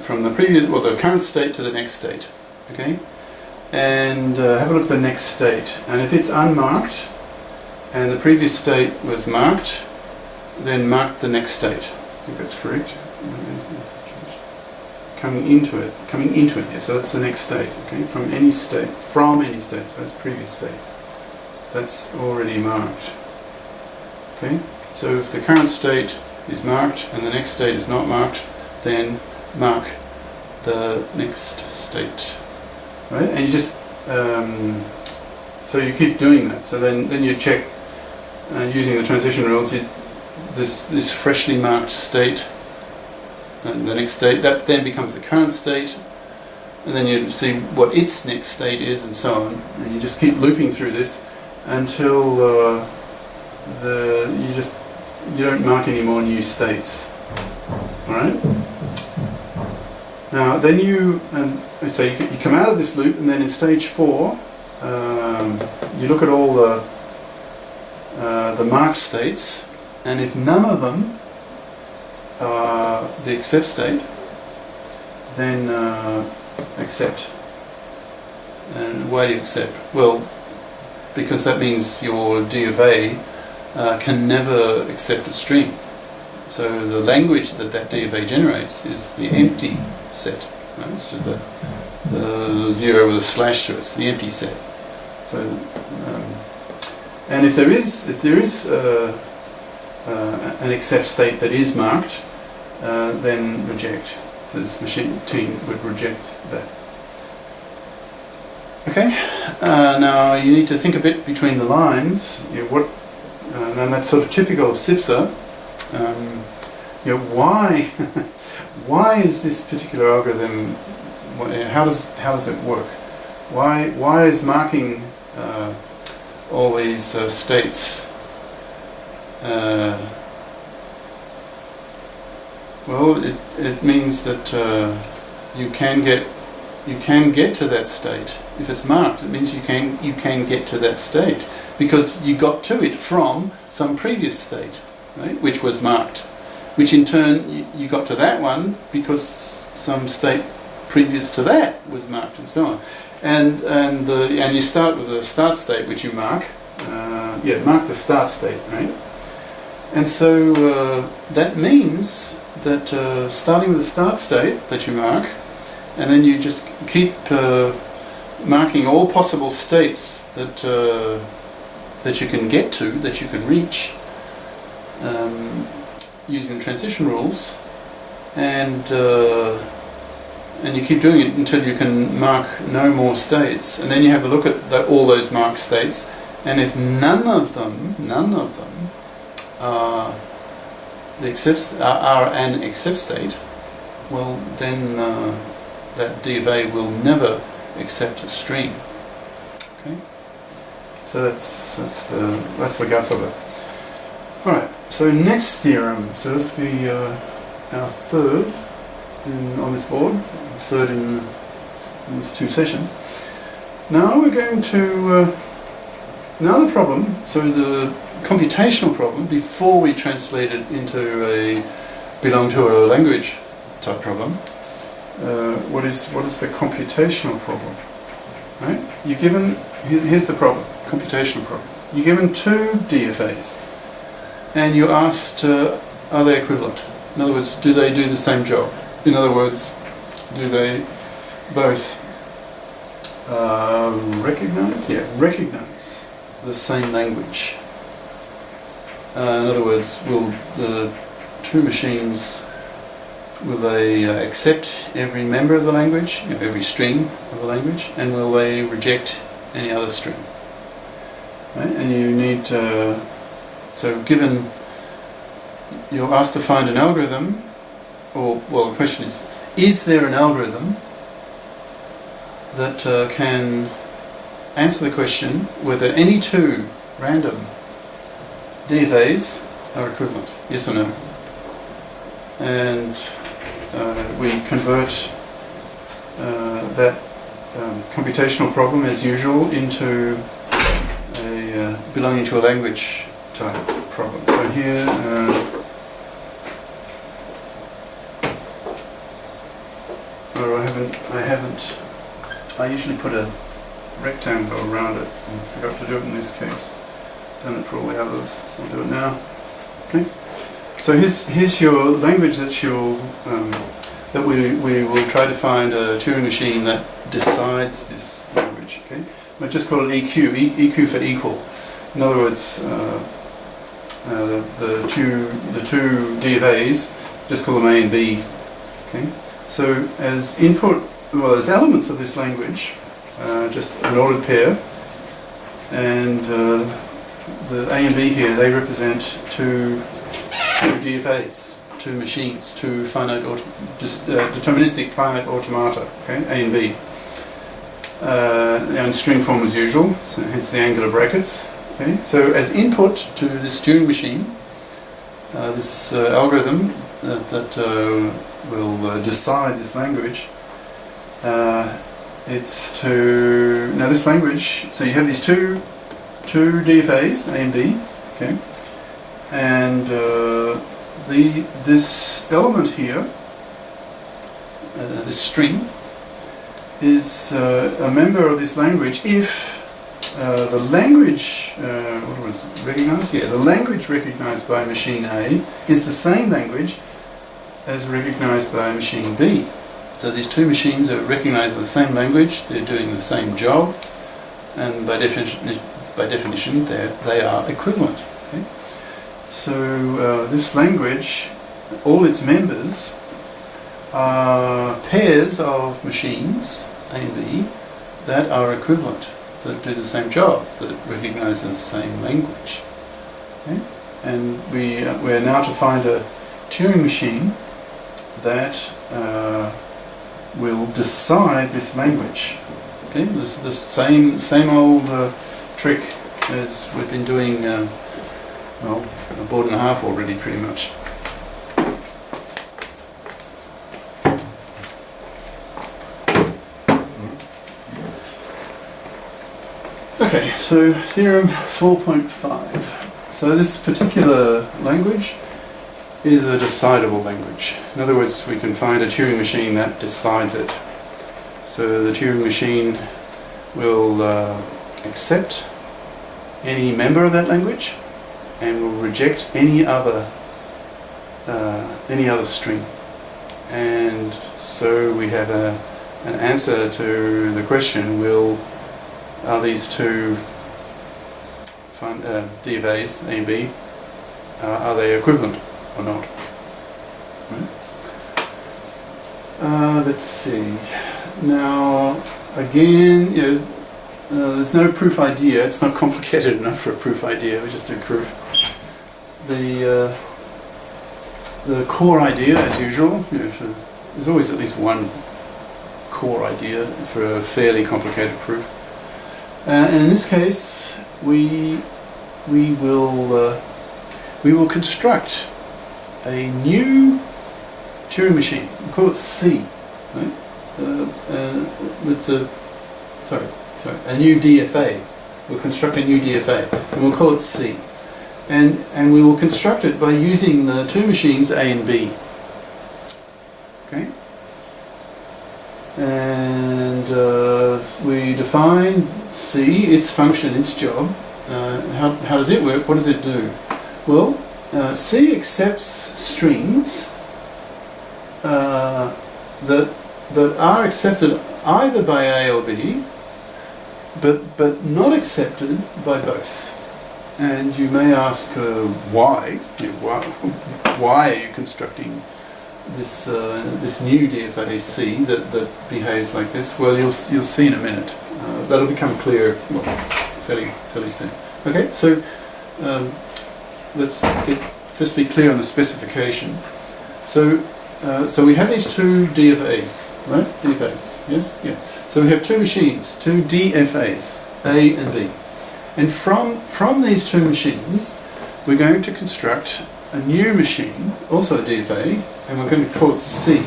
from the previous, well, the current state to the next state. Okay, and have a look at the next state. And if it's unmarked, and the previous state was marked, then mark the next state. I think that's correct. Coming into it, yeah, so that's the next state, okay, from any state, so that's previous state. That's already marked. Okay, so if the current state is marked and the next state is not marked, then mark the next state. Right, and you just, so you keep doing that, so then you check, using the transition rules, this freshly marked state, and the next state, that then becomes the current state, and then you see what its next state is, and so on, and you just keep looping through this until you don't mark any more new states. All right. Now then so you come out of this loop, and then in stage 4, you look at all the marked states, and if none of them are the accept state, then accept. And why do you accept? Well, because that means your D of A can never accept a string. So the language that D of A generates is the empty set. Right? It's just the 0 with a slash through it. It's the empty set. So, and if there is an accept state that is marked, then reject. So this machine would reject that. Okay. Now you need to think a bit between the lines. And that's sort of typical of Sipser. Why is this particular algorithm? How does it work? Why is marking all these states? Well, it means that you can get to that state. If it's marked, it means you can get to that state because you got to it from some previous state, right, which was marked, which in turn you got to that one because some state previous to that was marked, and so on. And you start with the start state, which you mark. Mark the start state, right? And so that means that starting with the start state that you mark, and then you just keep marking all possible states that you can get to, that you can reach, using the transition rules, and you keep doing it until you can mark no more states, and then you have a look at all those marked states, and if none of them are an accept state, well then that D of A will never accept a string. Okay, so that's the guts of it. All right. So next theorem. So this will be our third on this board. Third in these 2 sessions. Now we're going to another problem. So the computational problem, before we translate it into a belong to a language type problem. What is the computational problem? Right? You're given, here's the problem, computational problem. You're given 2 DFAs, and you're asked, are they equivalent? In other words, do they do the same job? In other words, do they both recognize the same language? In other words, will the 2 machines, will they accept every member of the language, every string of the language, and will they reject any other string? Right? And you need to, so given you're asked to find an algorithm, or, well, the question is there an algorithm that can answer the question whether any 2 random DFAs are equivalent, yes or no? And we convert that computational problem as usual into a belonging to a language type problem. So here or I usually put a rectangle around it, and I forgot to do it in this case. Done it for all the others, so I'll do it now. Okay. So here's your language that we will try to find a Turing machine that decides this language. Okay. I just call it EQ. EQ for equal. In other words, the two D of A's, just call them A and B. Okay. So as input, well, as elements of this language, just an ordered pair, and the A and B here, they represent two D of A's, two machines, two deterministic finite automata. Okay, A and B. And string form as usual, so hence the angular brackets. Okay, so as input to this Turing machine, this algorithm that will decide this language, it's to now this language. So you have these two DFAs, A and B. Okay, and this element here, this string, is a member of this language if the language what was it, recognized? Yeah, the language recognized by machine A is the same language as recognized by machine B. So these two machines are recognizing the same language, they're doing the same job, and by definition they are equivalent. Okay? So this language, all its members are pairs of machines, A and B, that are equivalent, that do the same job, that recognize the same language. Okay? And we're now to find a Turing machine that will decide this language. Okay, this the same old trick as we've been doing. Well, a board and a half already, pretty much. Okay, so theorem 4.5. So this particular language is a decidable language. In other words, we can find a Turing machine that decides it. So the Turing machine will accept any member of that language and will reject any other string. And so we have an answer to the question: are these two D of A's, A and B, are they equivalent or not? Right. Let's see. Now, again, there's no proof idea. It's not complicated enough for a proof idea. We just do proof. The core idea, as usual, there's always at least one core idea for a fairly complicated proof. And in this case, we will construct a new Turing machine. We'll call it C. Right? It's a new DFA. We'll construct a new DFA, and we'll call it C. And we will construct it by using the two machines A and B. Okay. And we define C, its function, its job. How does it work? What does it do? Well, C accepts strings that are accepted either by A or B, but not accepted by both. And you may ask why? Why are you constructing this new DFA C that behaves like this? Well, you'll see in a minute. That'll become clear fairly soon. Okay, so let's first be clear on the specification. So we have these two DFAs, right? DFAs, yes, yeah. So we have two machines, two DFAs, A and B, and from these two machines, we're going to construct a new machine, also a DFA, and we're going to call it C.